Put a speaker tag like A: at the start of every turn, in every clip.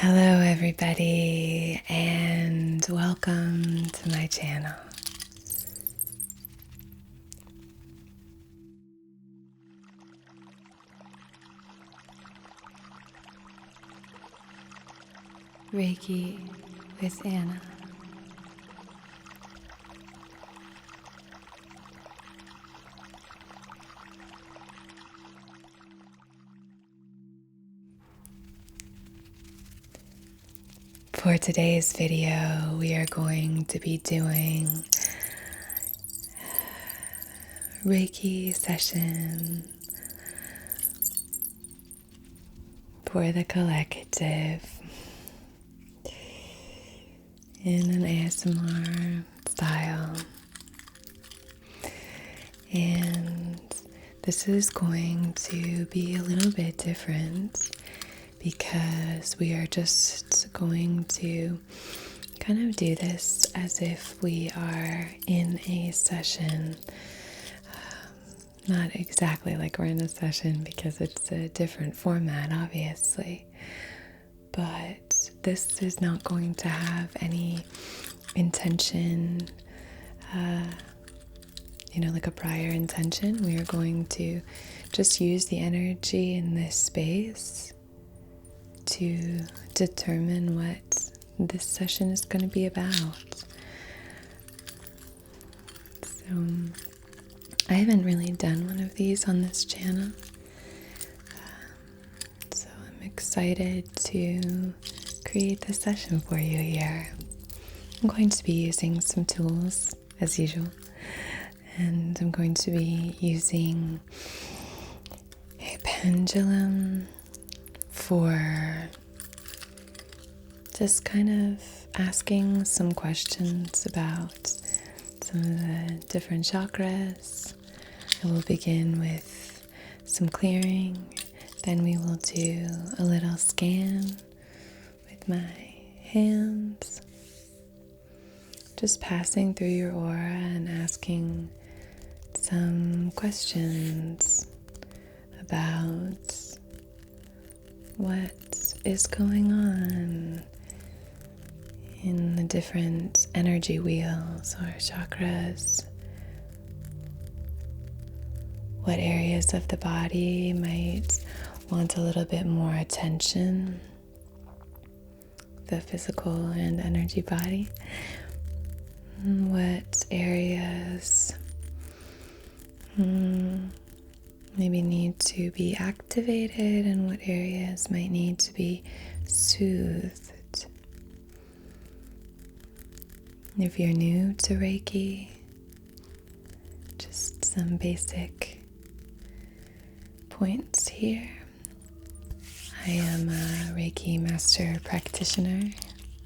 A: Hello everybody and welcome to my channel. Reiki with Anna. For today's video, we are going to be doing a Reiki session for the collective in an ASMR style. And this is going to be a little bit different because we are just going to kind of do this as if we are in a session. Not exactly like we're in a session because it's a different format, obviously. But this is not going to have any intention, like a prior intention. We are going to just use the energy in this space to determine what this session is going to be about. So I haven't really done one of these on this channel, so I'm excited to create this session for you here. I'm going to be using some tools as usual, and I'm going to be using a pendulum for just kind of asking some questions about some of the different chakras. I will begin with some clearing, then we will do a little scan with my hands, just passing through your aura and asking some questions about what is going on in the different energy wheels or chakras. What areas of the body might want a little bit more attention, the physical and energy body. What areas maybe need to be activated and what areas might need to be soothed. If you're new to Reiki, just some basic points here. I am a Reiki Master practitioner,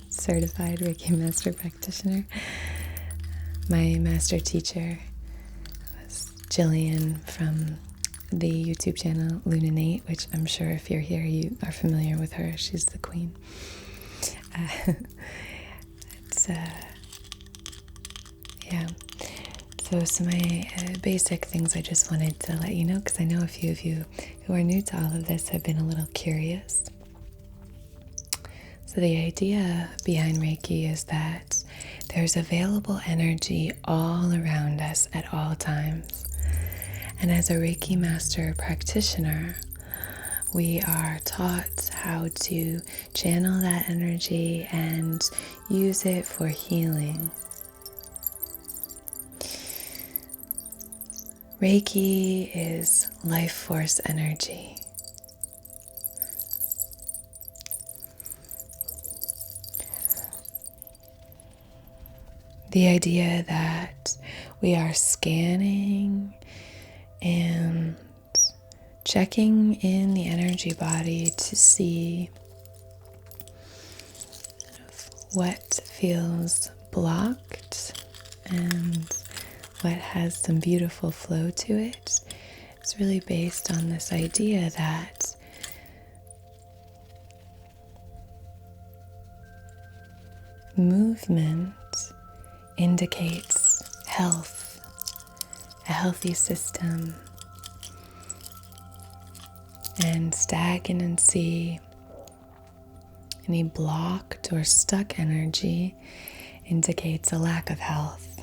A: certified Reiki Master practitioner. My master teacher was Jillian from the YouTube channel Lune Innate, which I'm sure if you're here you are familiar with her. She's the queen. So some of my basic things I just wanted to let you know, because I know a few of you who are new to all of this have been a little curious. So the idea behind Reiki is that there's available energy all around us at all times. And as a Reiki Master practitioner, we are taught how to channel that energy and use it for healing. Reiki is life force energy. The idea that we are scanning and checking in the energy body to see what feels blocked and what has some beautiful flow to it. It's really based on this idea that movement indicates health, a healthy system, and stagnancy Any blocked or stuck energy indicates a lack of health.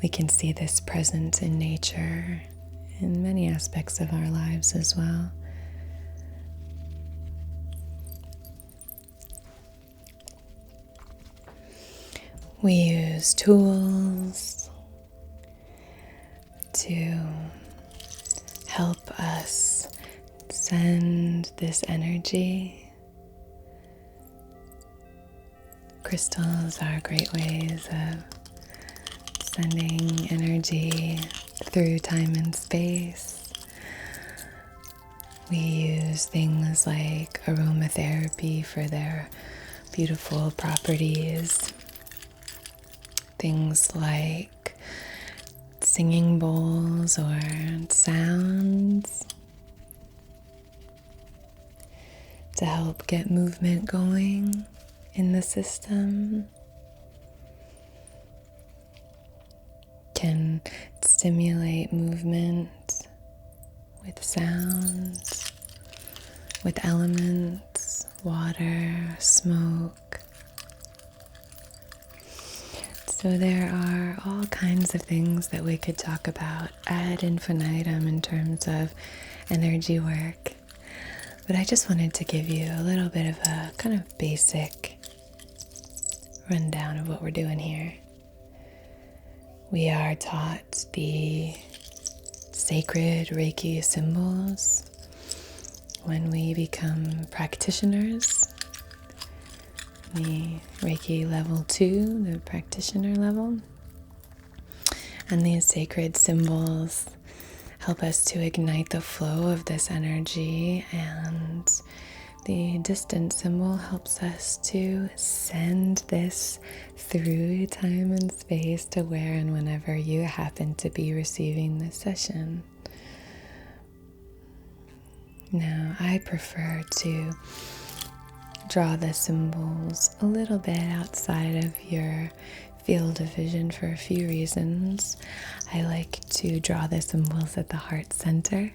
A: We can see this present in nature, in many aspects of our lives as well. We use tools to help us send this energy. Crystals are great ways of sending energy through time and space. We use things like aromatherapy for their beautiful properties. Things like singing bowls or sounds to help get movement going in the system. Can stimulate movement with sounds, with elements, water, smoke. So there are all kinds of things that we could talk about ad infinitum in terms of energy work. But I just wanted to give you a little bit of a kind of basic rundown of what we're doing here. We are taught the sacred Reiki symbols when we become practitioners. The Reiki level 2, the practitioner level. And these sacred symbols help us to ignite the flow of this energy, and the distant symbol helps us to send this through time and space to where and whenever you happen to be receiving this session. Now, I prefer to draw the symbols a little bit outside of your field of vision for a few reasons. I like to draw the symbols at the heart center.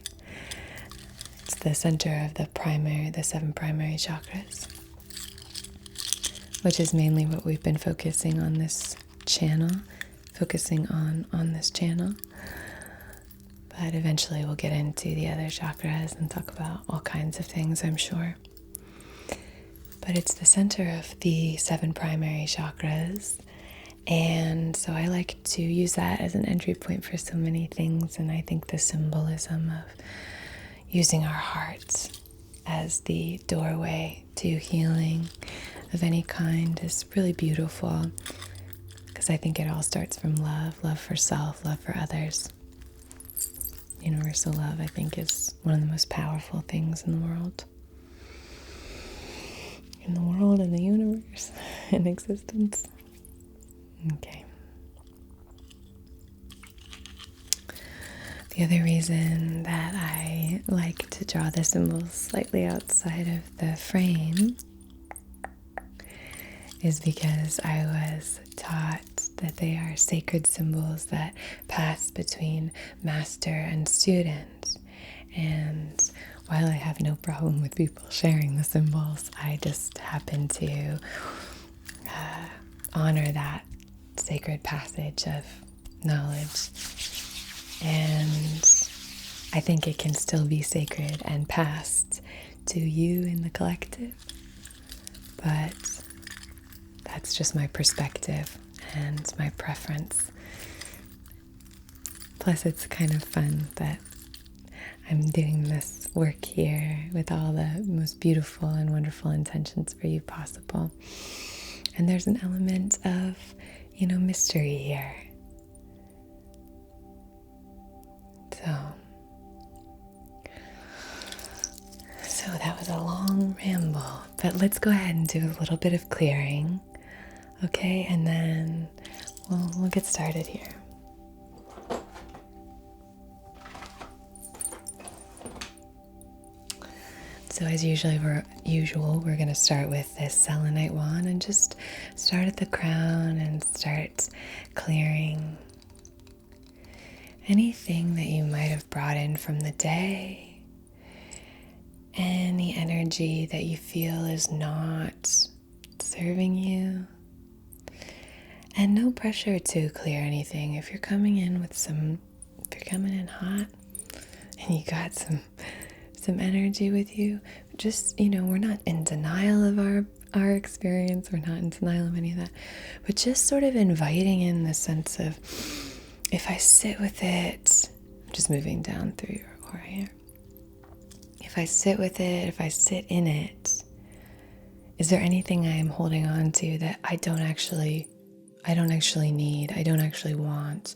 A: It's the center of the 7 primary chakras, which is mainly what we've been focusing on this channel, on this channel. But eventually we'll get into the other chakras and talk about all kinds of things, I'm sure. But it's the center of the 7 primary chakras. And so I like to use that as an entry point for so many things. And I think the symbolism of using our hearts as the doorway to healing of any kind is really beautiful. Because I think it all starts from love for self, love for others. Universal love, I think, is one of the most powerful things in the world. In the universe, in existence. Okay. The other reason that I like to draw the symbols slightly outside of the frame is because I was taught that they are sacred symbols that pass between master and student. And while I have no problem with people sharing the symbols, I just happen to honor that sacred passage of knowledge. And I think it can still be sacred and passed to you in the collective. But that's just my perspective and my preference. Plus, it's kind of fun that I'm doing this work here with all the most beautiful and wonderful intentions for you possible. And there's an element of, mystery here. So that was a long ramble, but let's go ahead and do a little bit of clearing, okay? And then we'll get started here. So as usual, we're going to start with this selenite wand and just start at the crown and start clearing anything that you might have brought in from the day, any energy energy that you feel is not serving you. And no pressure to clear anything. If you're coming in hot and you got some energy with you, just, we're not in denial of our experience. We're not in denial of any of that. But just sort of inviting in the sense of, if I sit with it, I'm just moving down through your aura here. If I sit with it, if I sit in it, is there anything I am holding on to that I don't actually need, I don't actually want,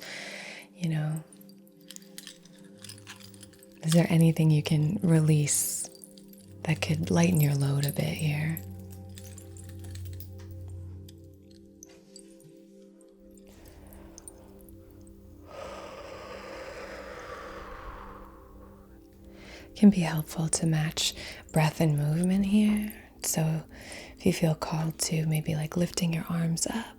A: Is there anything you can release that could lighten your load a bit here? It can be helpful to match breath and movement here. So if you feel called to maybe like lifting your arms up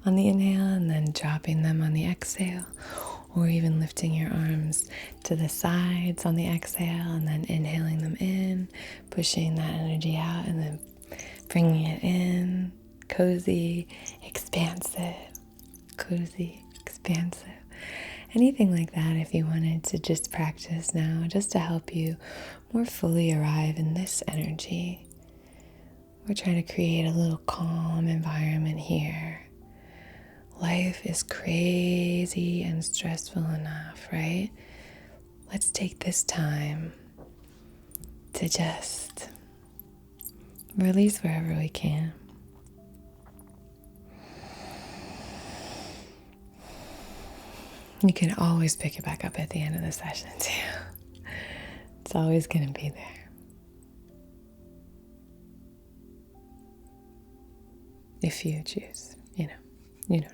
A: on the inhale and then dropping them on the exhale, or even lifting your arms to the sides on the exhale and then inhaling them in, pushing that energy out and then bringing it in, cozy, expansive, anything like that. If you wanted to just practice now, just to help you more fully arrive in this energy. We're trying to create a little calm environment here. Life is crazy and stressful enough, right? Let's take this time to just release wherever we can. You can always pick it back up at the end of the session too. It's always going to be there. If you choose, you know what I mean.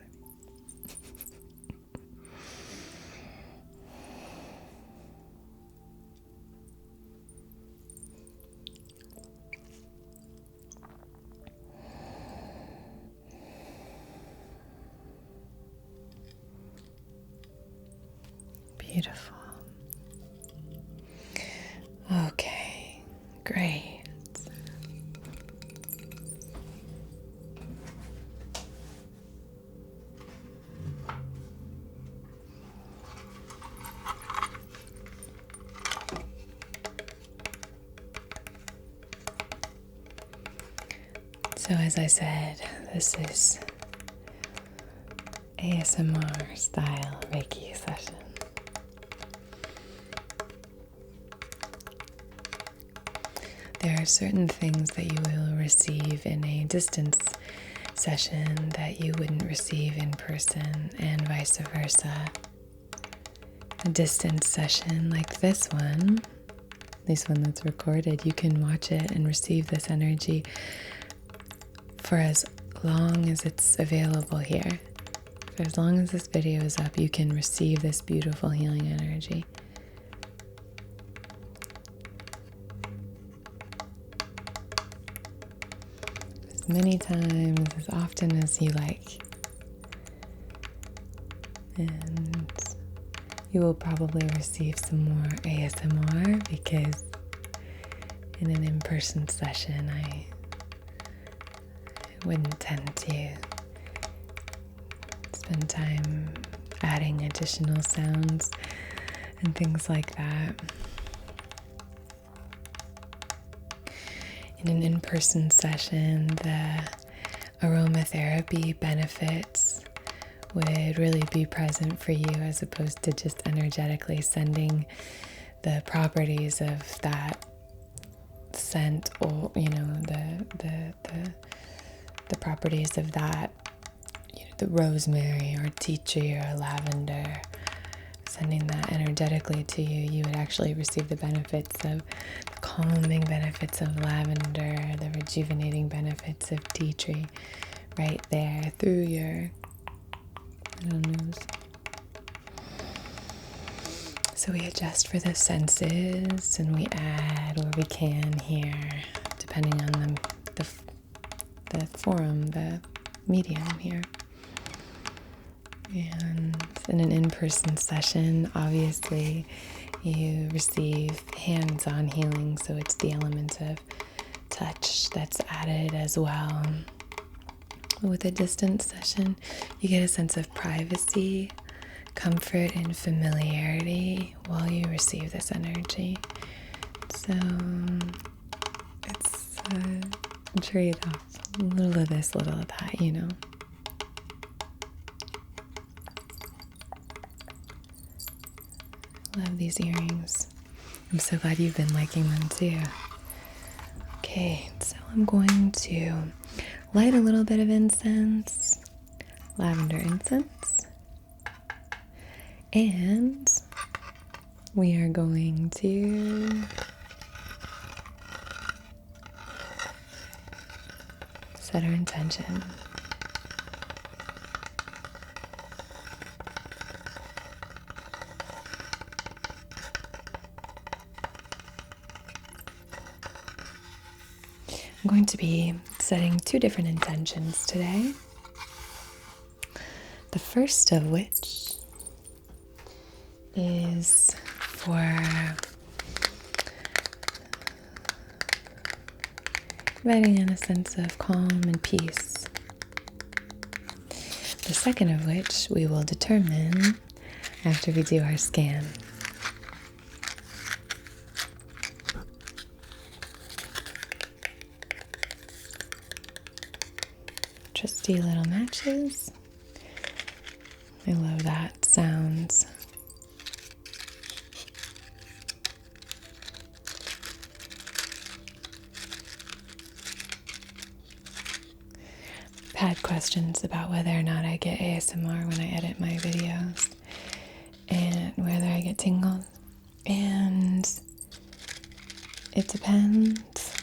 A: Beautiful. Okay, great. So as I said, this is ASMR style Reiki session. There are certain things that you will receive in a distance session that you wouldn't receive in person, and vice versa. A distance session like this one that's recorded, you can watch it and receive this energy for as long as it's available here. For as long as this video is up, you can receive this beautiful healing energy. As many times, as often as you like. And you will probably receive some more ASMR because in an in-person session, I wouldn't tend to spend time adding additional sounds and things like that. In an in-person session, the aromatherapy benefits would really be present for you, as opposed to just energetically sending the properties of that scent, or the properties of that, the rosemary or tea tree or lavender, sending that energetically to you. You would actually receive the benefits of the calming benefits of lavender, the rejuvenating benefits of tea tree right there through your nose. So we adjust for the senses and we add where we can here, depending on the forum, the medium here. And in an in-person session, obviously, you receive hands-on healing, so it's the element of touch that's added as well. With a distance session, you get a sense of privacy, comfort, and familiarity while you receive this energy. So it's a trade-off. A little of this, little of that, you know. Love these earrings. I'm so glad you've been liking them too. Okay, so I'm going to light a little bit of incense, lavender incense, and we are going to set our intention. I'm going to be setting 2 different intentions today. The first of which is for inviting in a sense of calm and peace. The second of which we will determine after we do our scan. Trusty little matches. I love that sounds. I've had questions about whether or not I get ASMR when I edit my videos and whether I get tingles. And it depends.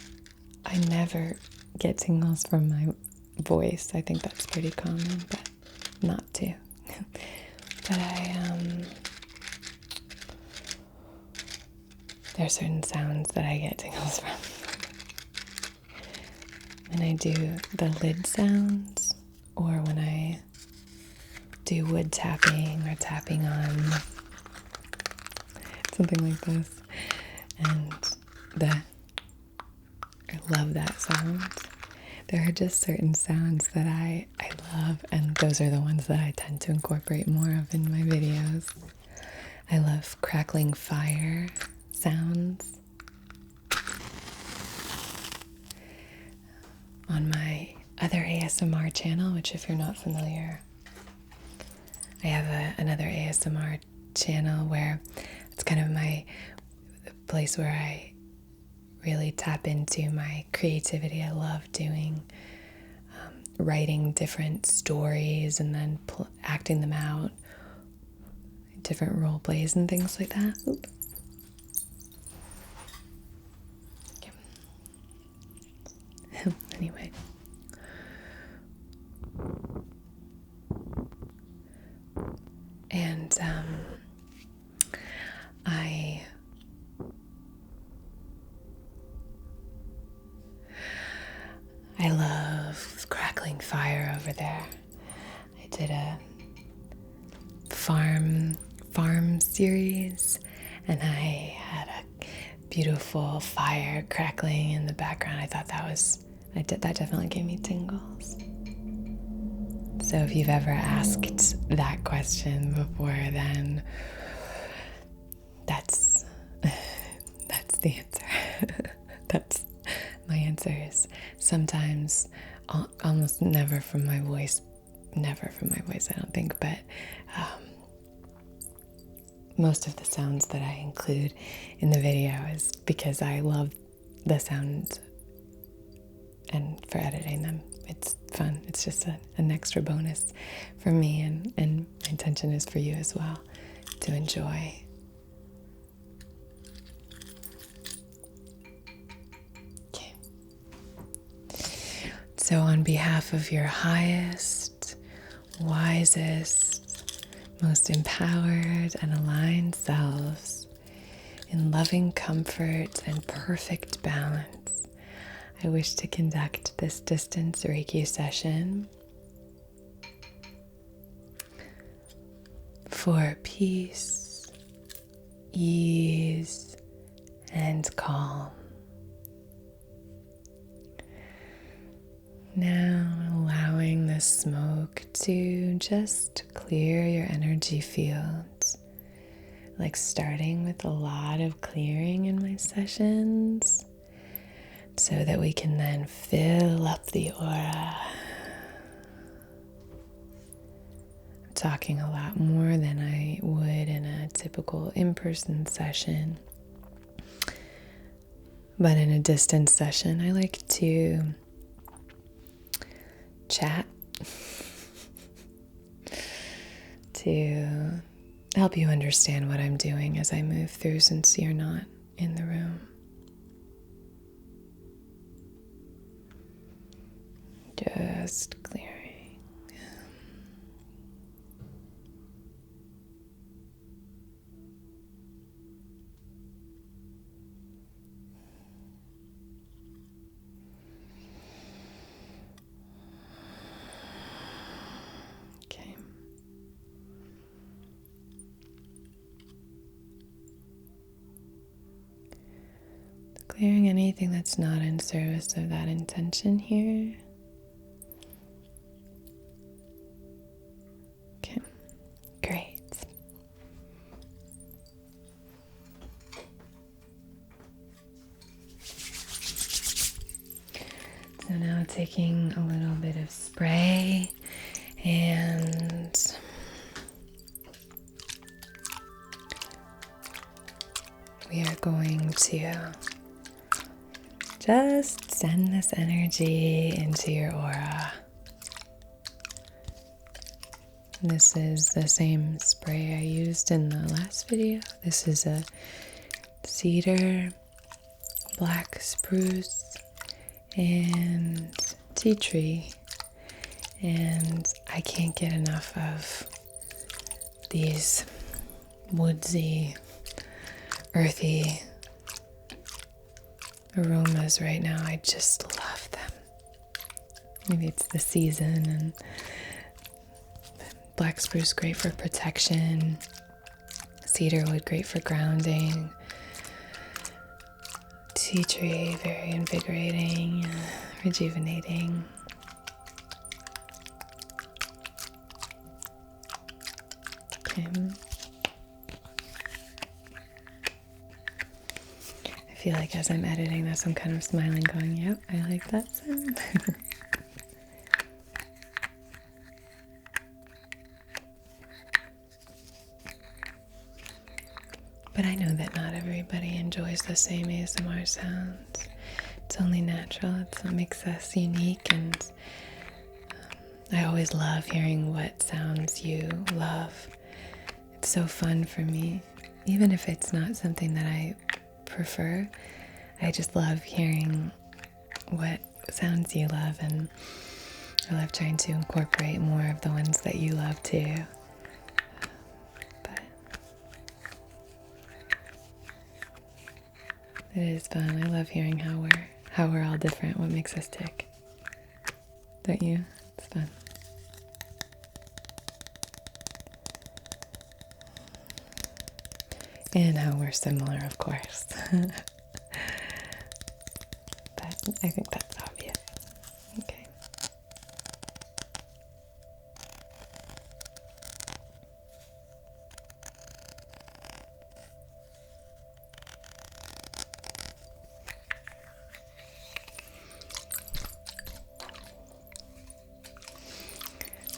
A: I never get tingles from my voice. I think that's pretty common, but not to. But there are certain sounds that I get tingles from. When I do the lid sounds, or when I do wood tapping or tapping on something like this, and I love that sound. There are just certain sounds that I love, and those are the ones that I tend to incorporate more of in my videos. I love crackling fire sounds. On my other ASMR channel, which if you're not familiar, I have another ASMR channel where it's kind of my place where I really tap into my creativity. I love doing, writing different stories and then acting them out, different role plays and things like that. Oop. Okay. Anyway. And I love crackling fire over there. I did a farm series, and I had a beautiful fire crackling in the background. I thought that definitely gave me tingles. So if you've ever asked that question before, then that's the answer. That's my answer is sometimes, almost never from my voice, I don't think, but most of the sounds that I include in the video is because I love the sounds, and for editing them, it's fun. It's just an extra bonus for me, and my intention is for you as well to enjoy. Okay. So on behalf of your highest, wisest, most empowered and aligned selves, in loving comfort and perfect balance, I wish to conduct this distance Reiki session for peace, ease, and calm. Now allowing the smoke to just clear your energy field. Like starting with a lot of clearing in my sessions so that we can then fill up the aura. I'm talking a lot more than I would in a typical in-person session. But in a distance session, I like to chat to help you understand what I'm doing as I move through since you're not in the room. Just clearing. Okay. Clearing anything that's not in service of that intention here. Okay, great. So now taking a little bit of spray and we are going to just send this energy into your aura. This is the same spray I used in the last video. This is a cedar, black spruce, and tea tree. And I can't get enough of these woodsy, earthy aromas right now. I just love them. Maybe it's the season, and black spruce great for protection, cedarwood great for grounding, tea tree very invigorating, rejuvenating. Okay. I feel like as I'm editing this, I'm kind of smiling, going, yep, I like that sound. But I know that not everybody enjoys the same ASMR sounds. It's only natural. It's what makes us unique, and I always love hearing what sounds you love. It's so fun for me, even if it's not something that I prefer. I just love hearing what sounds you love, and I love trying to incorporate more of the ones that you love too. But it is fun. I love hearing how we're all different, what makes us tick. Don't you? It's fun. And how we're similar, of course. But I think that's obvious. Okay.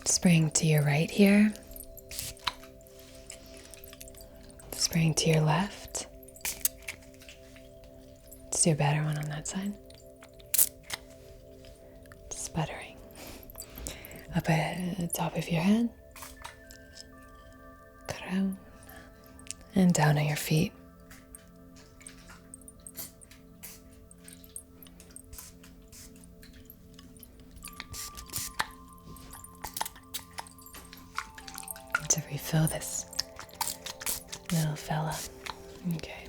A: Spraying to your right here. Spraying to your left. Let's do a better one on that side. Sputtering. Up at the top of your head. Crown. And down at your feet. To refill this little fella. Okay.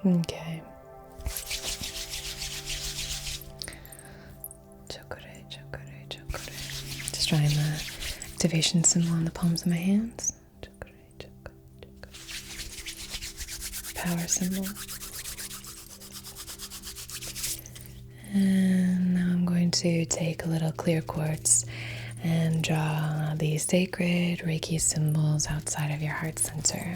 A: Okay. Chokore. Just trying the activation symbol on the palms of my hands. Power symbol. And now I'm going to take a little clear quartz and draw these sacred Reiki symbols outside of your heart center.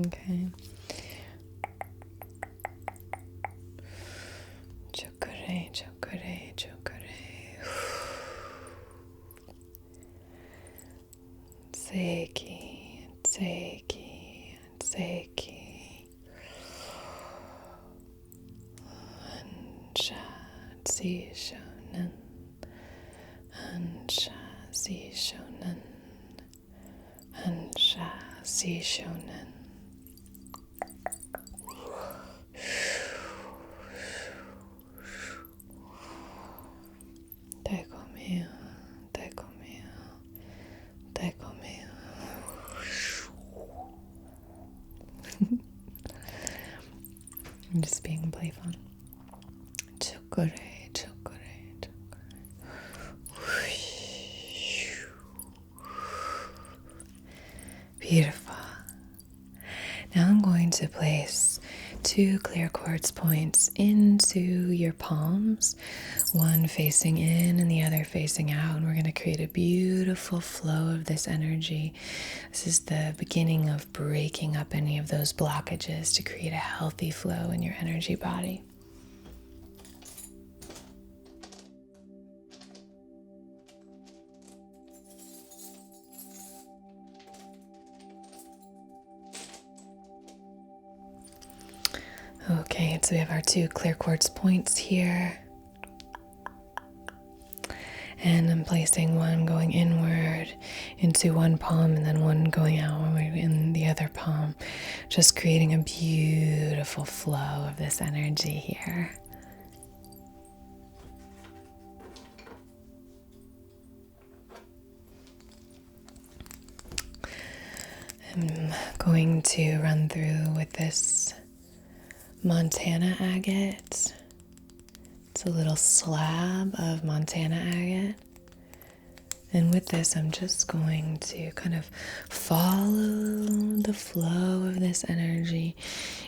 A: Okay. Chokure, chokure, chokure. Seiki, seiki, seiki. Hansha, zi shonen. Hansha, zi shonen. Hansha, zi shonen. I'm just being playful. Chokure, chokure, chokure. Beautiful. Now I'm going to place 2 clear quartz points into your palms, one facing in and the other facing out, and we're going to create a beautiful flow of this energy. This is the beginning of breaking up any of those blockages to create a healthy flow in your energy body. Okay, so we have our 2 clear quartz points here. And I'm placing one going inward into one palm and then one going outward in the other palm. Just creating a beautiful flow of this energy here. I'm going to run through with this Montana agate. It's a little slab of Montana agate. And with this, I'm just going to kind of follow the flow of this energy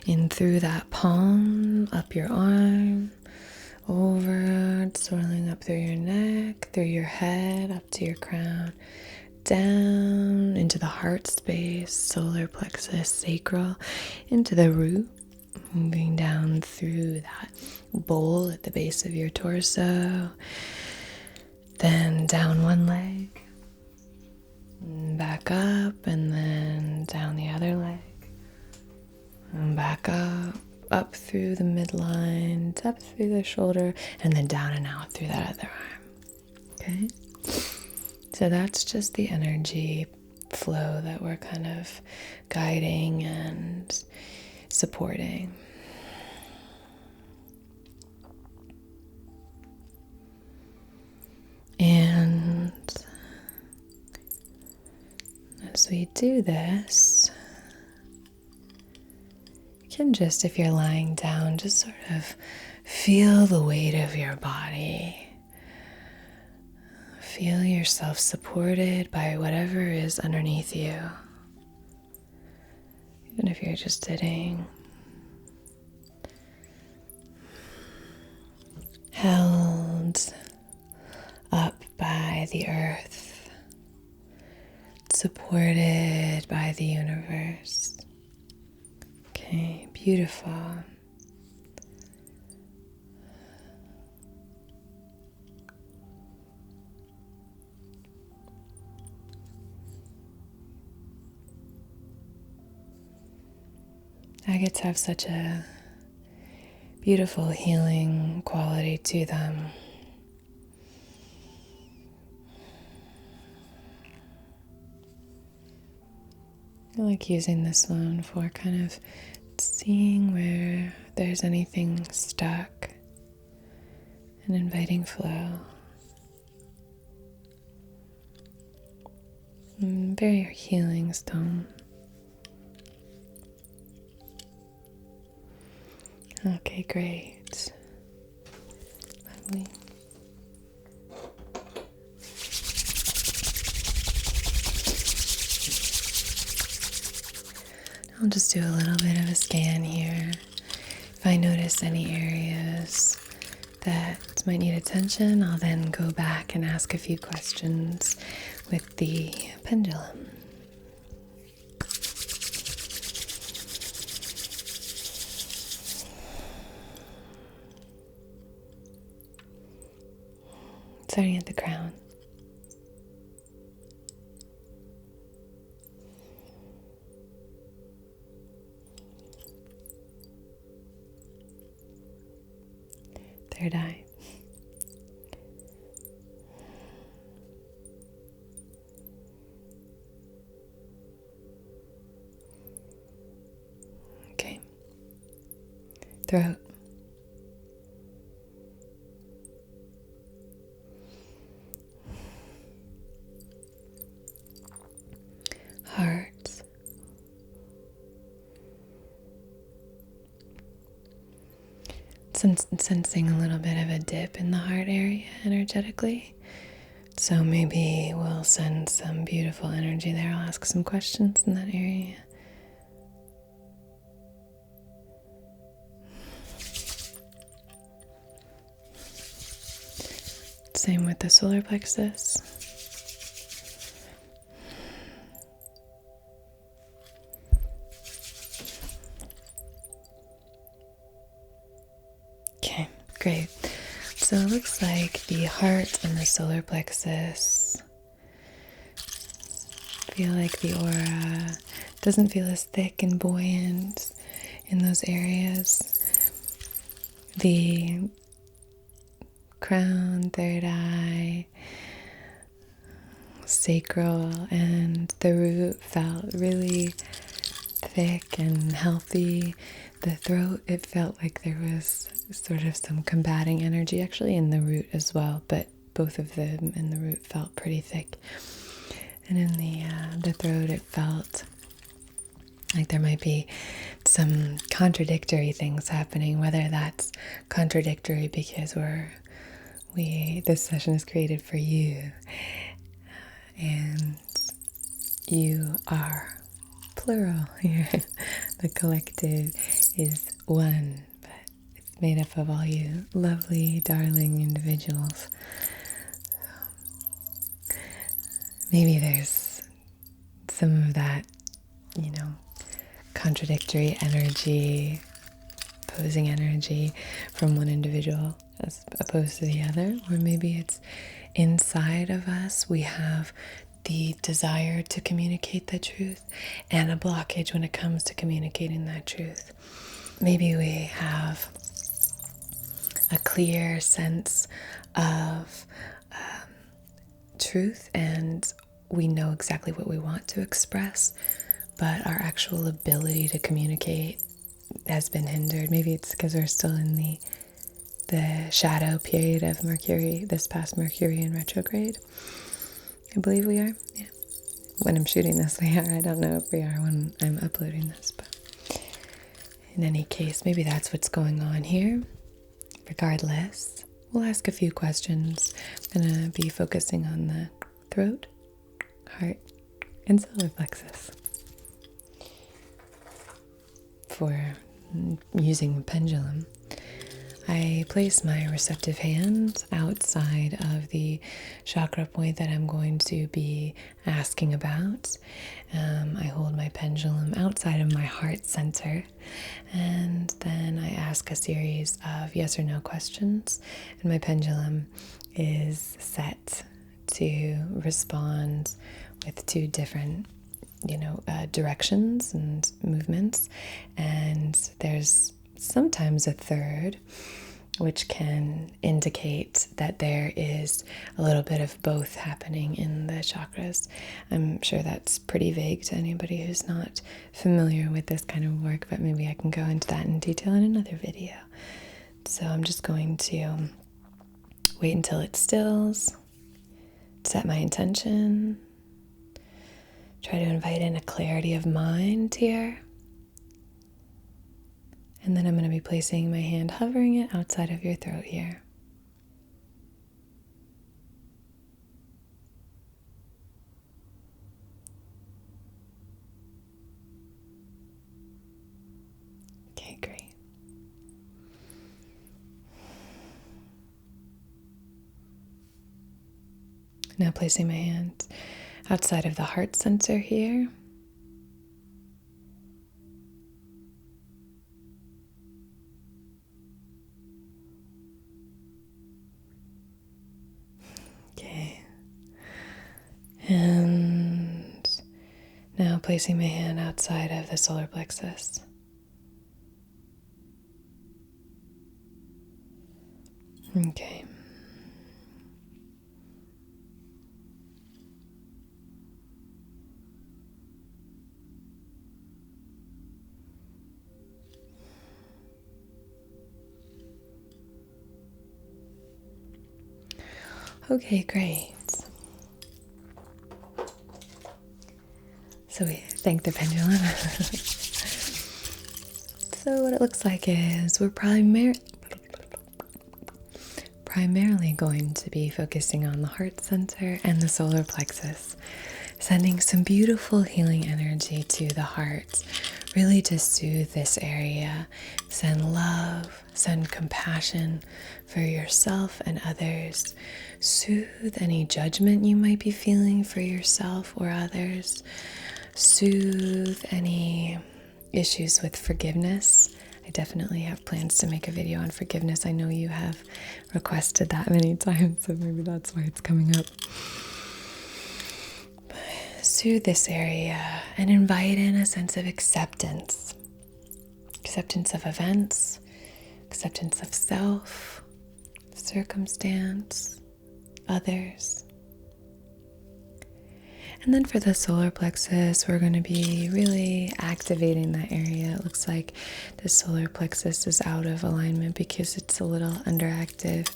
A: in through that palm, up your arm, over, swirling up through your neck, through your head, up to your crown, down into the heart space, solar plexus, sacral, into the root. Moving down through that bowl at the base of your torso, then down one leg, back up, and then down the other leg, and back up through the midline, up through the shoulder, and then down and out through that other arm. Okay? So that's just the energy flow that we're kind of guiding and supporting. And as we do this, you can just, if you're lying down, just sort of feel the weight of your body. Feel yourself supported by whatever is underneath you. Even if you're just sitting, held up by the earth, supported by the universe. Okay, beautiful. Agates have such a beautiful healing quality to them. I like using this one for kind of seeing where there's anything stuck and inviting flow. Very healing stone. Okay, great. Lovely. I'll just do a little bit of a scan here. If I notice any areas that might need attention, I'll then go back and ask a few questions with the pendulum. Starting at the crown. Third eye. Okay. Throat. Heart. Sensing a little bit of a dip in the heart area energetically. So maybe we'll send some beautiful energy there. I'll ask some questions in that area. Same with the solar plexus. Okay, great. So it looks like the heart and the solar plexus feel like the aura doesn't feel as thick and buoyant in those areas. The crown, third eye, sacral, and the root felt really thick and healthy. The throat, it felt like there was sort of some combating energy actually in the root as well, but both of them in the root felt pretty thick. And in the throat, it felt like there might be some contradictory things happening, whether that's contradictory because this session is created for you, and you are plural here. The collective is one, but it's made up of all you lovely, darling individuals. So maybe there's some of that, contradictory energy, opposing energy from one individual as opposed to the other, or maybe it's inside of us. We have the desire to communicate the truth and a blockage when it comes to communicating that truth. Maybe we have a clear sense of truth and we know exactly what we want to express, but our actual ability to communicate has been hindered. Maybe it's because we're still in the shadow period of Mercury, this past Mercury in retrograde. I believe we are. Yeah. When I'm shooting this, we are. I don't know if we are when I'm uploading this, but in any case, maybe that's what's going on here. Regardless, we'll ask a few questions. I'm going to be focusing on the throat, heart, and solar plexus for using the pendulum. I place my receptive hand outside of the chakra point that I'm going to be asking about. I hold my pendulum outside of my heart center, and then I ask a series of yes or no questions, and my pendulum is set to respond with two different directions and movements, and there's sometimes a third, which can indicate that there is a little bit of both happening in the chakras. I'm sure that's pretty vague to anybody who's not familiar with this kind of work, but maybe I can go into that in detail in another video. So I'm just going to wait until it stills, set my intention, Try to invite in a clarity of mind here. And then I'm going to be placing my hand, hovering it outside of your throat here. Okay, great. Now placing my hand outside of the heart center here. Okay. And now placing my hand outside of the solar plexus. Okay. Okay, great. So we thank the pendulum. So what it looks like is we're primarily going to be focusing on the heart center and the solar plexus, sending some beautiful healing energy to the heart, really to soothe this area, send love, send compassion for yourself and others, soothe any judgment you might be feeling for yourself or others, soothe any issues with forgiveness. I definitely have plans to make a video on forgiveness. I know you have requested that many times, so maybe that's why it's coming up. Soothe this area and invite in a sense of acceptance. Acceptance of events, acceptance of self, circumstance, others. And then for the solar plexus, we're going to be really activating that area. It looks like the solar plexus is out of alignment because it's a little underactive.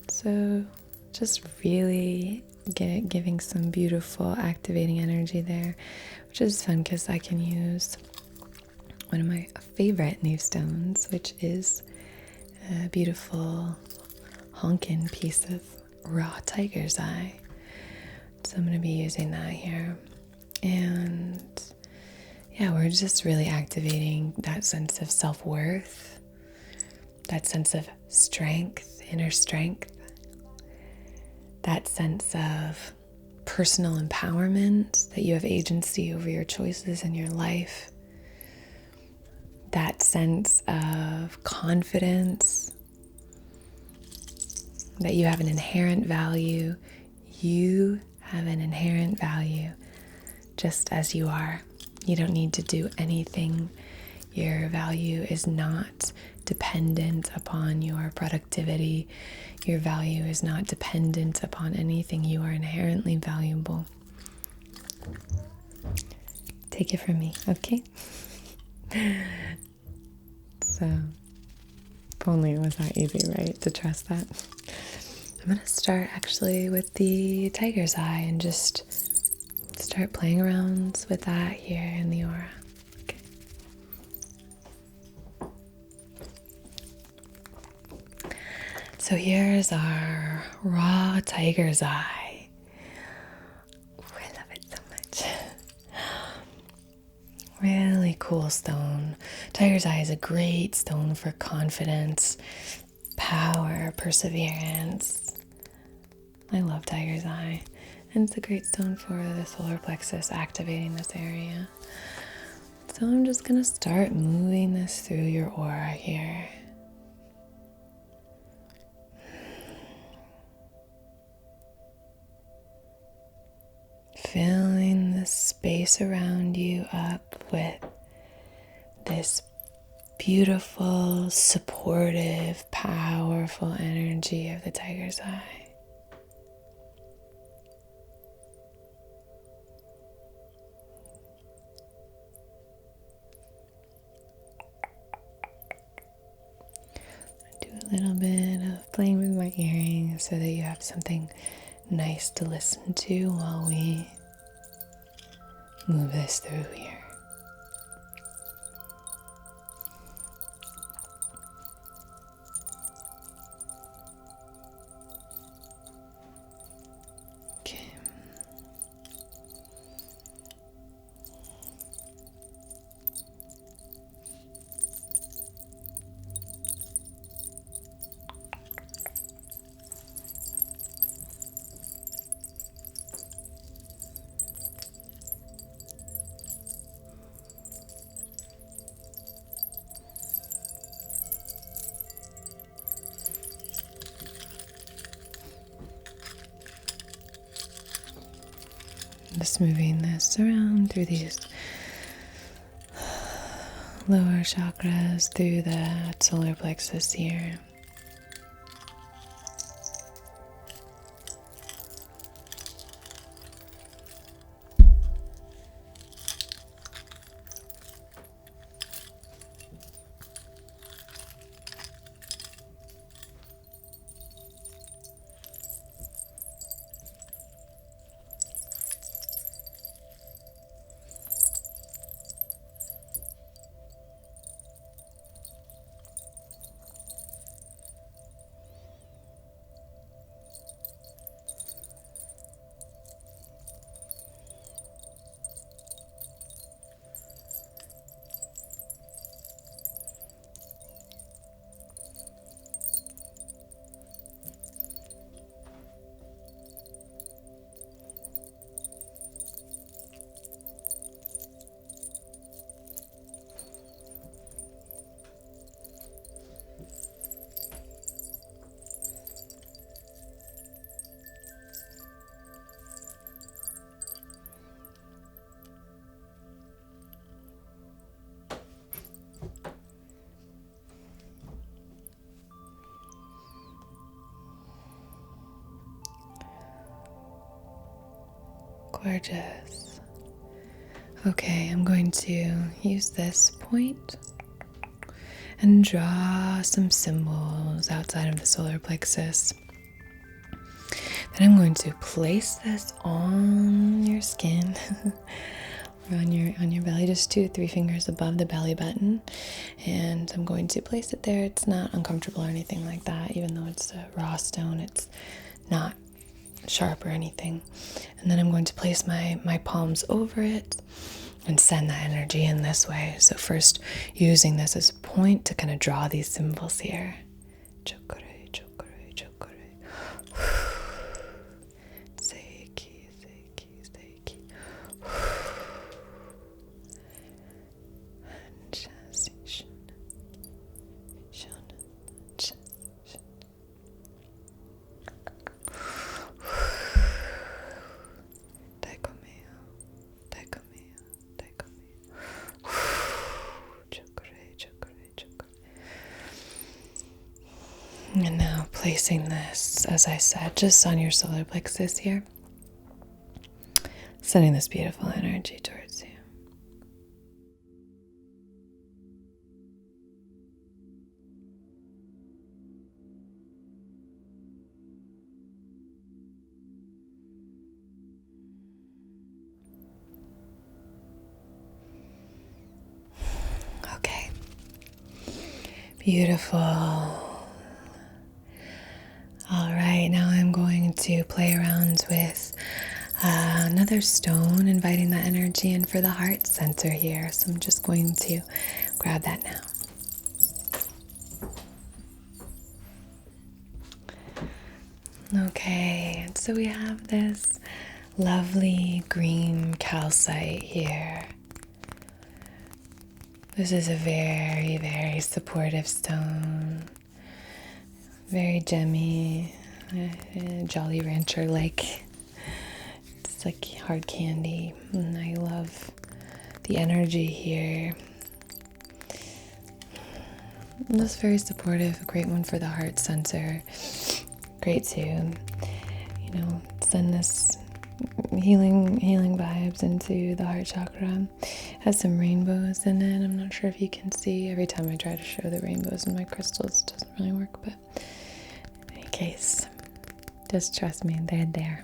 A: So just really giving some beautiful activating energy there, which is fun because I can use one of my favorite new stones, which is a beautiful honkin piece of raw tiger's eye. So I'm going to be using that here. And yeah, we're just really activating that sense of self-worth, that sense of strength, inner strength, that sense of personal empowerment, that you have agency over your choices in your life, that sense of confidence, that you have an inherent value. You have an inherent value just as you are. You don't need to do anything. Your value is not dependent upon your productivity. Your value is not dependent upon anything. You are inherently valuable. Take it from me, okay? So, if only it was that easy, right? To trust that. I'm going to start actually with the tiger's eye and just start playing around with that here in the aura. Okay. So here's our raw tiger's eye. Ooh, I love it so much. Really cool stone. Tiger's eye is a great stone for confidence, power, perseverance. I love tiger's eye. And it's a great stone for the solar plexus, activating this area. So I'm just going to start moving this through your aura here. Filling the space around you up with this beautiful, supportive, powerful energy of the tiger's eye. Do a little bit of playing with my earrings so that you have something nice to listen to while we move this through here. Okay. Just moving this around through these lower chakras, through the solar plexus here. Gorgeous. Okay, I'm going to use this point and draw some symbols outside of the solar plexus. Then I'm going to place this on your skin or on your belly, just 2 to 3 fingers above the belly button. And I'm going to place it there. It's not uncomfortable or anything like that, even though it's a raw stone. It's not sharp or anything. And then I'm going to place my palms over it and send that energy in this way. So first, using this as a point to kind of draw these symbols here. Chakra, chakra, chakra. Seiki, seiki, seiki. And now placing this, as I said, just on your solar plexus here, sending this beautiful energy towards you. Okay, beautiful. All right, now I'm going to play around with another stone, inviting that energy in for the heart center here. So I'm just going to grab that now. Okay, and so we have this lovely green calcite here. This is a very, very supportive stone. Very gemmy, Jolly Rancher-like. It's like hard candy, and I love the energy here. And that's very supportive, a great one for the heart center. Great to, send this healing vibes into the heart chakra. It has some rainbows in it. I'm not sure if you can see. Every time I try to show the rainbows in my crystals, it doesn't really work, but in any case, just trust me, they're there.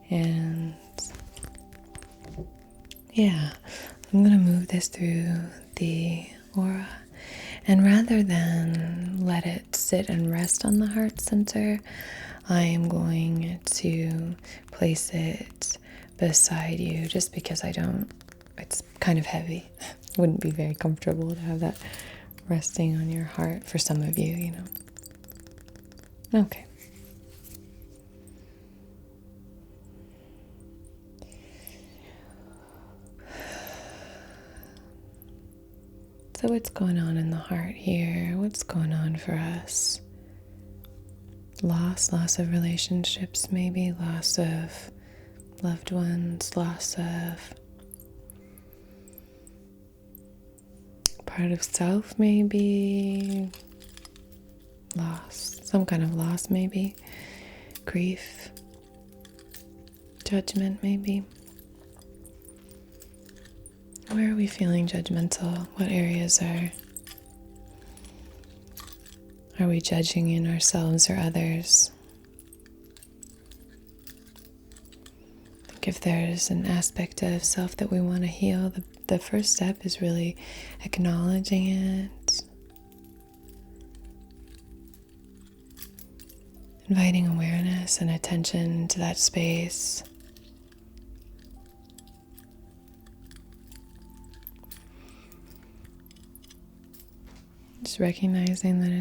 A: And Yeah, I'm going to move this through the aura. And rather than let it sit and rest on the heart center, I am going to place it beside you just because it's kind of heavy. Wouldn't be very comfortable to have that resting on your heart for some of you, Okay. So what's going on in the heart here? What's going on for us? Loss of relationships maybe, loss of loved ones, loss of part of self maybe, loss, some kind of loss maybe, grief, judgment maybe. Where are we feeling judgmental? What areas are we judging in ourselves or others? I think if there's an aspect of self that we want to heal, the first step is really acknowledging it, inviting awareness and attention to that space. Just recognizing that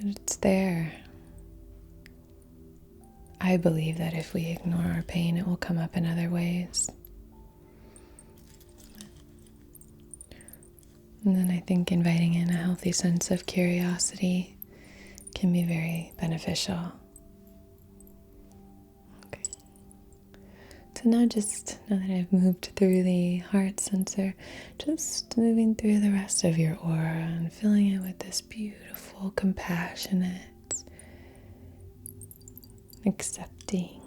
A: it's there. I believe that if we ignore our pain, it will come up in other ways. And then I think inviting in a healthy sense of curiosity can be very beneficial. Okay. So now that I've moved through the heart center, just moving through the rest of your aura and filling it with this beautiful, compassionate, accepting,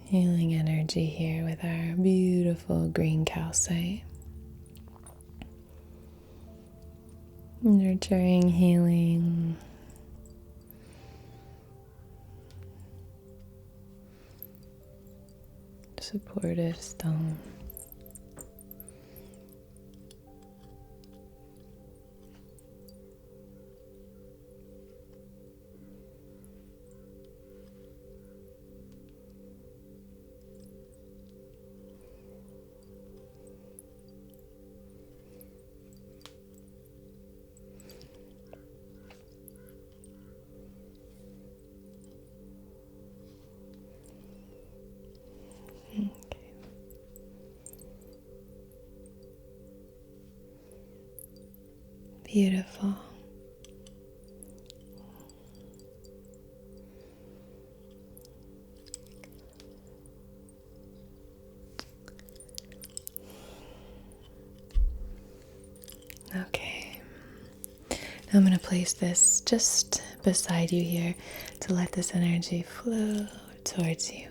A: healing energy here with our beautiful green calcite. Nurturing, healing, supportive stone. Beautiful. Okay. Now I'm going to place this just beside you here to let this energy flow towards you.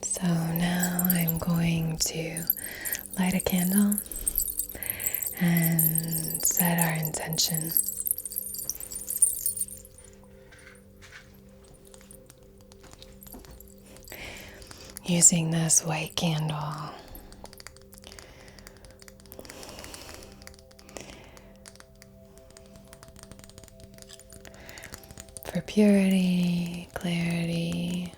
A: So now I'm going to light a candle and set our intention. Using this white candle for purity, clarity,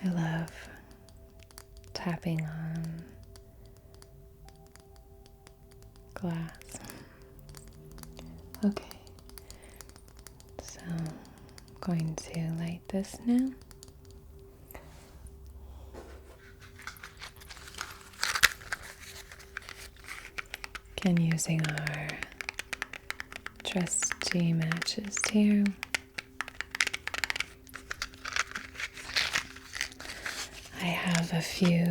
A: I love tapping on glass. Okay, so I'm going to light this now. Again, using our trusty matches here. have a few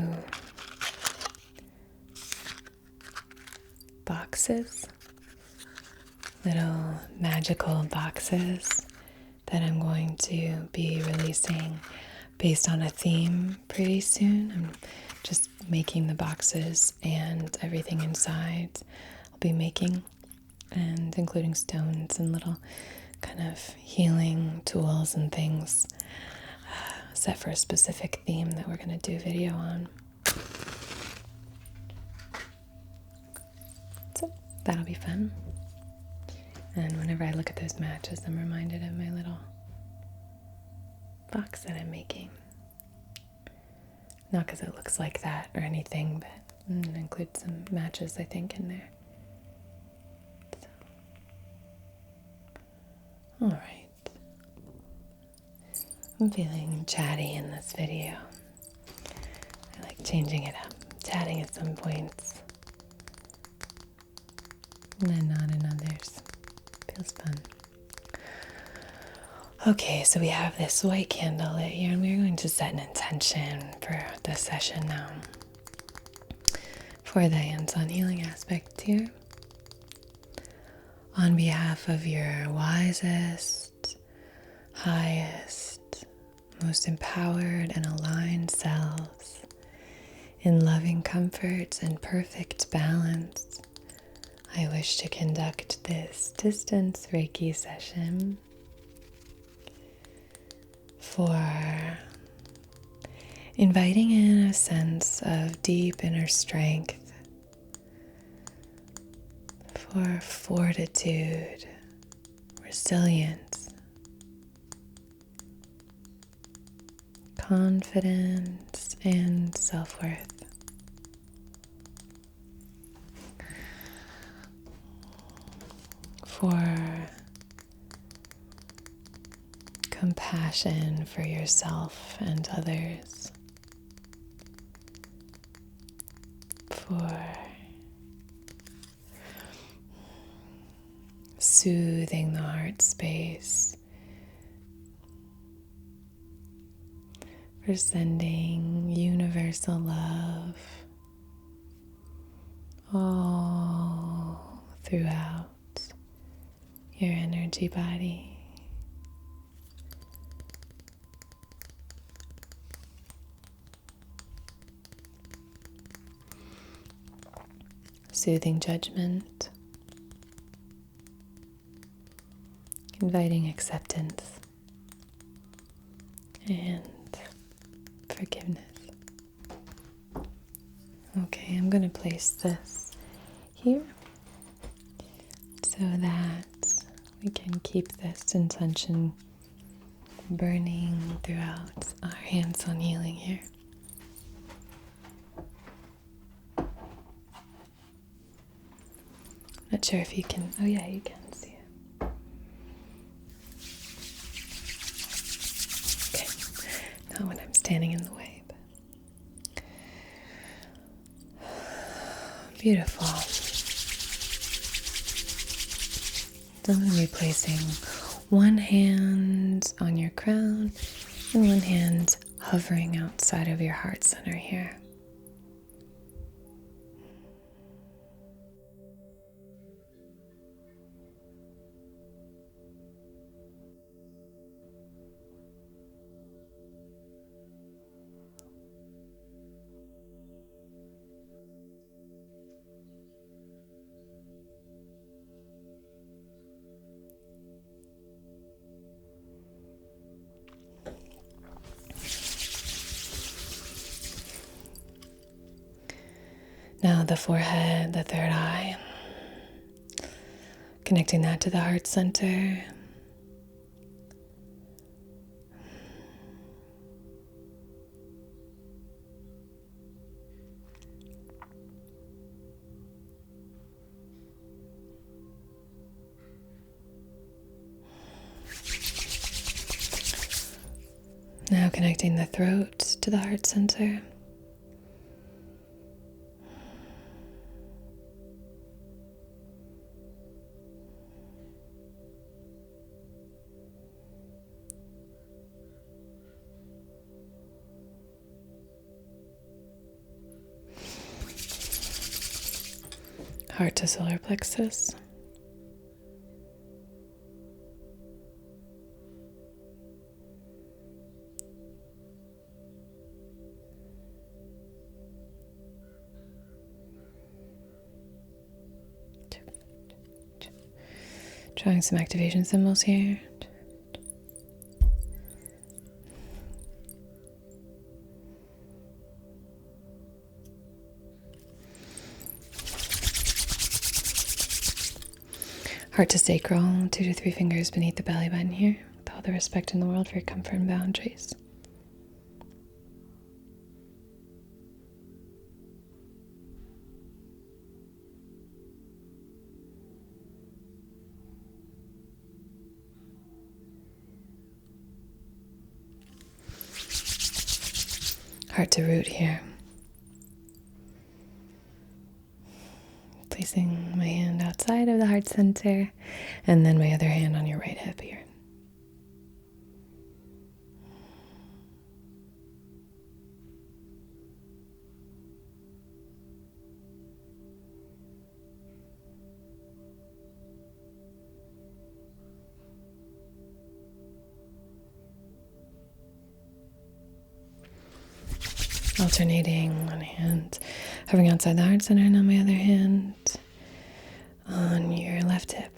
A: boxes, little magical boxes that I'm going to be releasing based on a theme pretty soon. I'm just making the boxes and everything inside I'll be making, and including stones and little kind of healing tools and things set for a specific theme that we're going to do a video on. So that'll be fun. And whenever I look at those matches, I'm reminded of my little box that I'm making. Not because it looks like that or anything, but it includes some matches, I think, in there. So. All right. I'm feeling chatty in this video. I like changing it up, chatting at some points, and then not in others. Feels fun. Okay, so we have this white candle lit here, and we're going to set an intention for the session now. For the hands-on healing aspect here. On behalf of your wisest, highest, most empowered and aligned selves, in loving comfort and perfect balance, I wish to conduct this distance Reiki session for inviting in a sense of deep inner strength, for fortitude, resilience, confidence, and self-worth. For compassion for yourself and others. For soothing the heart space. For sending universal love all throughout your energy body. Soothing judgment, inviting acceptance and forgiveness. Okay, I'm going to place this here so that we can keep this intention burning throughout our hands-on healing here. Not sure if you can, oh yeah, you can see it. Okay, not when I'm standing in the way, but beautiful. So I'm going to be placing one hand on your crown and one hand hovering outside of your heart center here. Now the forehead, the third eye, connecting that to the heart center. Now connecting the throat to the heart center. heart to solar plexus. Drawing some activation symbols here. Heart to sacral, 2 to 3 fingers beneath the belly button here, with all the respect in the world for your comfort and boundaries. Heart to root here. Placing my hand outside of the heart center, and then my other hand on your right hip here. Alternating one hand hovering outside the heart center, and on my other hand on your left hip.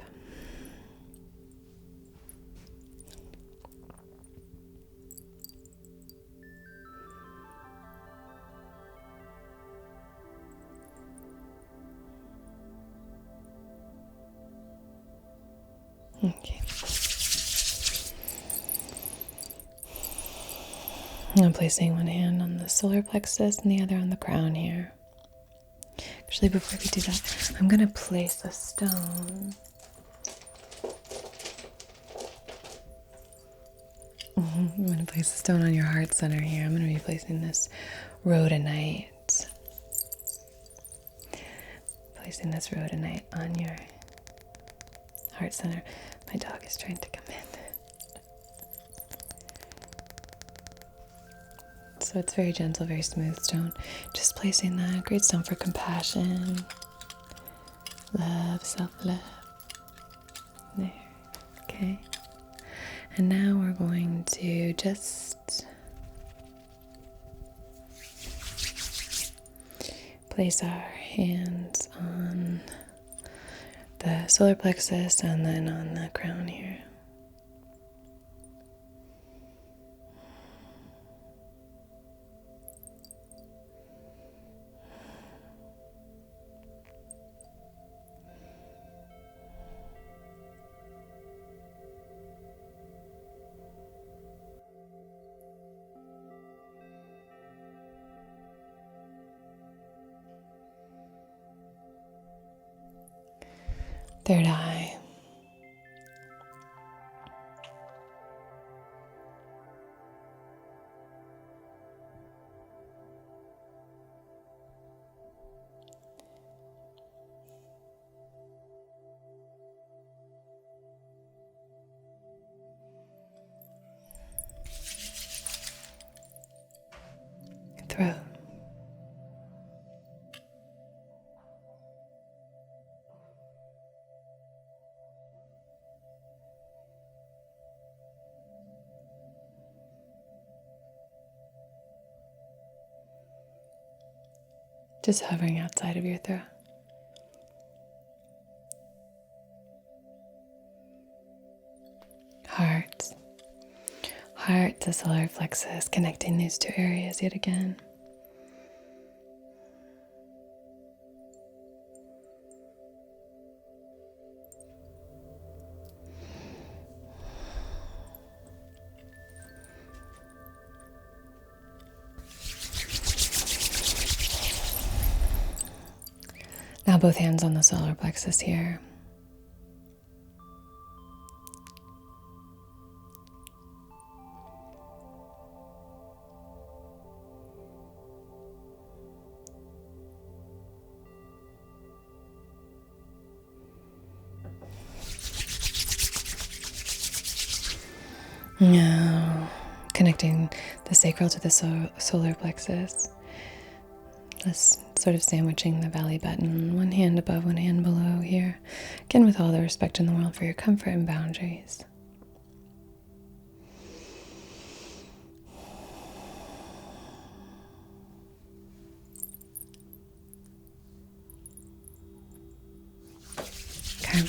A: Okay. I'm placing one hand on the solar plexus and the other on the crown here. Actually, before we do that, I'm going to place a stone. I'm going to place a stone on your heart center here. I'm going to be placing this rhodonite. Placing this rhodonite on your heart center. My dog is trying to come in. So it's very gentle, very smooth stone. Just placing that. Great stone for compassion, love, self-love. There. Okay. And now we're going to just place our hands on the solar plexus and then on the crown here. Third eye. Throat. Just hovering outside of your throat. Heart. Heart to solar plexus, connecting these two areas yet again. Now both hands on the solar plexus here. Now connecting the sacral to the solar plexus. Let's sort of sandwiching the belly button, one hand above, one hand below here. Again, with all the respect in the world for your comfort and boundaries. Okay.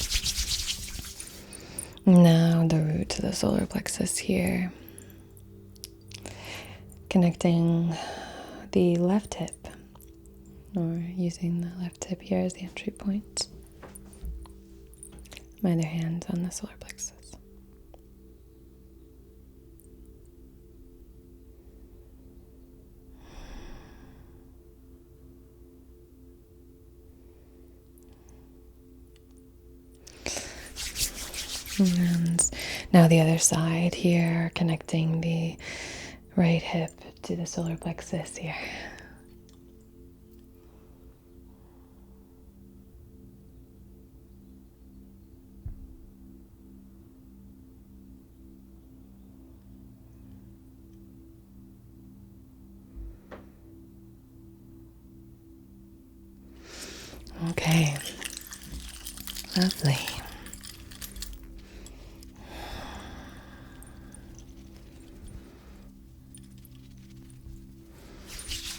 A: Now the root to the solar plexus here. Connecting the left hip, or using the left hip here as the entry point. My other hand on the solar plexus. And now the other side here, connecting the right hip to the solar plexus here. Okay, lovely.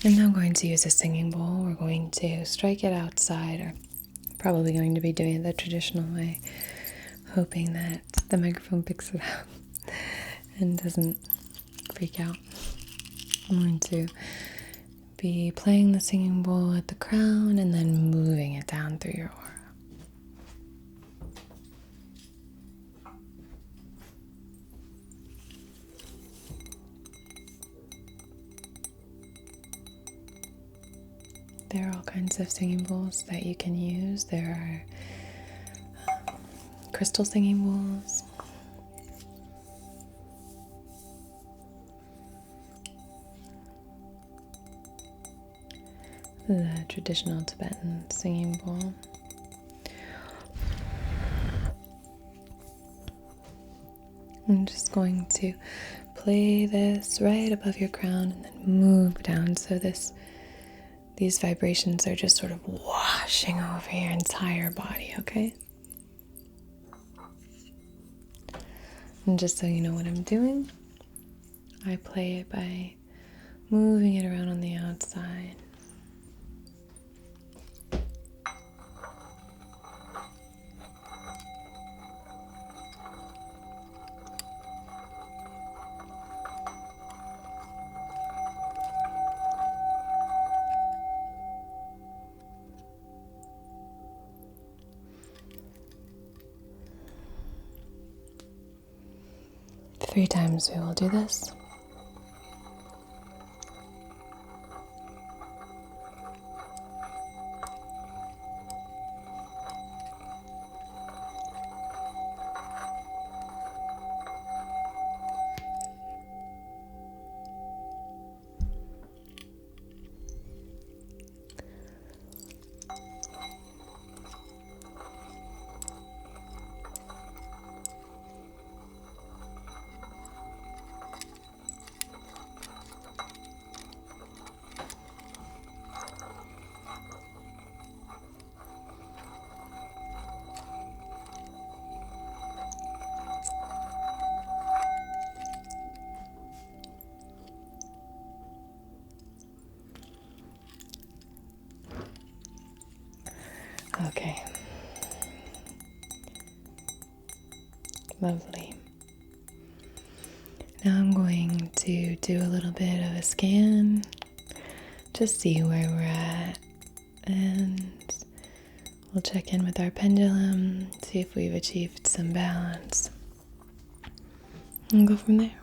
A: And now I'm going to use a singing bowl. We're going to strike it outside, or probably going to be doing it the traditional way, hoping that the microphone picks it up and doesn't freak out. I'm going to be playing the singing bowl at the crown and then moving it down through your aura. There are all kinds of singing bowls that you can use. There are crystal singing bowls. The traditional Tibetan singing bowl. I'm just going to play this right above your crown and then move down so these vibrations are just sort of washing over your entire body, okay? And just so you know what I'm doing, I play it by moving it around on the outside. Three times we will do this. Okay. Lovely. Now I'm going to do a little bit of a scan, just see where we're at, and we'll check in with our pendulum, see if we've achieved some balance, and go from there.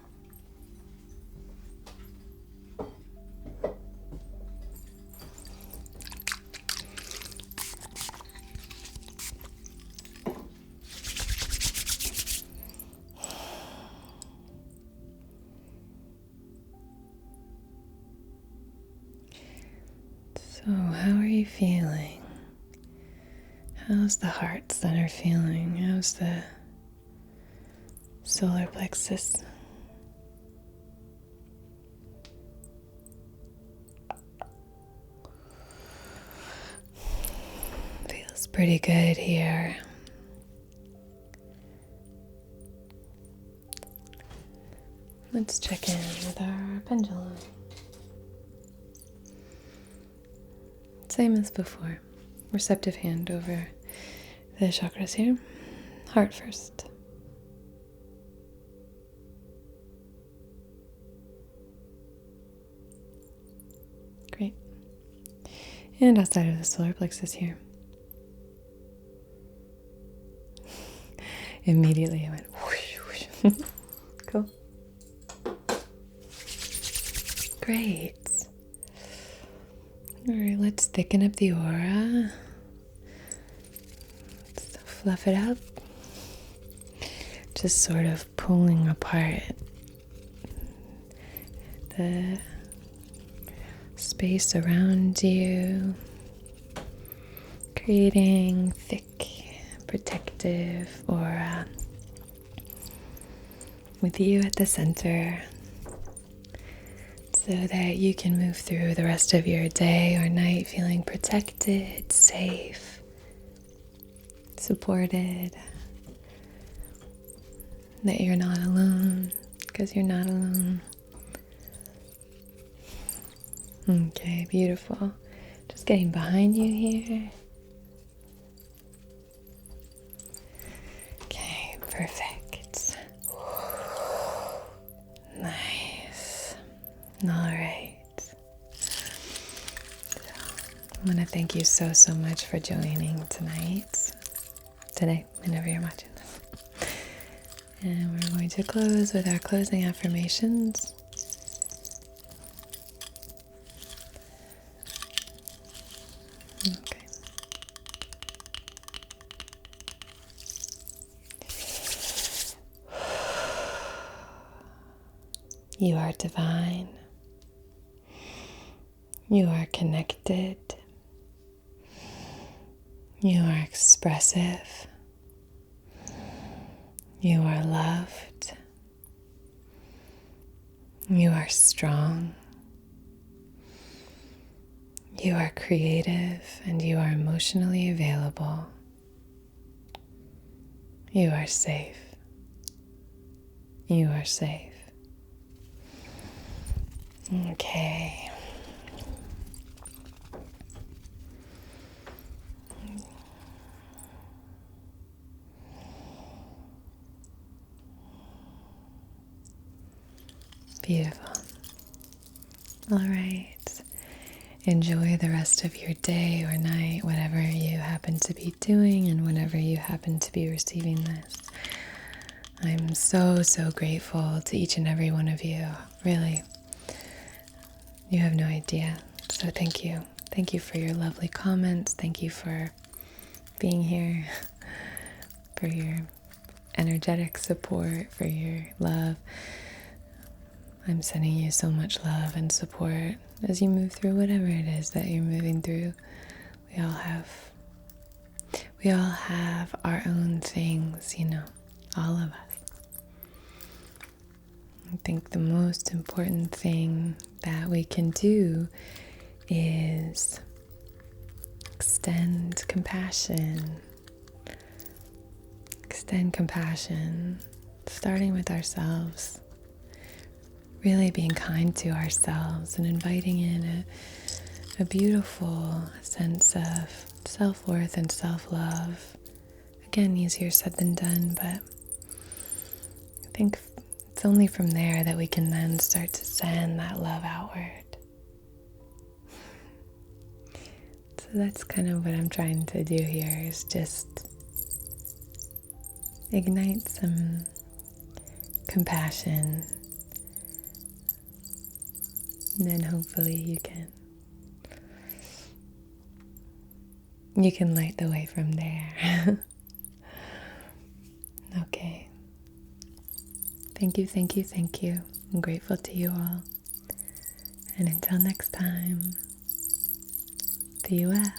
A: So, how are you feeling? How's the heart center feeling? How's the solar plexus? pretty good here. Let's check in with our pendulum. Same as before. Receptive hand over the chakras here. Heart first. Great. And outside of the solar plexus here. Immediately I went whoosh, whoosh. Cool. Great. Alright, let's thicken up the aura. Let's fluff it up. Just sort of pulling apart the space around you, creating thick, protective aura with you at the center, so that you can move through the rest of your day or night feeling protected, safe, supported, that you're not alone, because you're not alone. Okay, beautiful. Just getting behind you here. Okay, perfect. Nice. All right. I want to thank you so much for joining today, whenever you're watching this. And we're going to close with our closing affirmations. Okay. You are divine. You are connected. You are expressive. You are loved. You are strong. You are creative and you are emotionally available. You are safe. You are safe. Okay. Beautiful. All right. Enjoy the rest of your day or night, whatever you happen to be doing and whenever you happen to be receiving this. I'm so grateful to each and every one of you. Really. You have no idea. So thank you. Thank you for your lovely comments. Thank you for being here, for your energetic support, for your love. I'm sending you so much love and support as you move through whatever it is that you're moving through. We all have our own things, all of us. I think the most important thing that we can do is extend compassion. Extend compassion, starting with ourselves. Really being kind to ourselves and inviting in a beautiful sense of self-worth and self-love. Again, easier said than done, but I think it's only from there that we can then start to send that love outward. So that's kind of what I'm trying to do here, is just ignite some compassion. And then hopefully you can light the way from there. Okay. Thank you. I'm grateful to you all. And until next time, be well.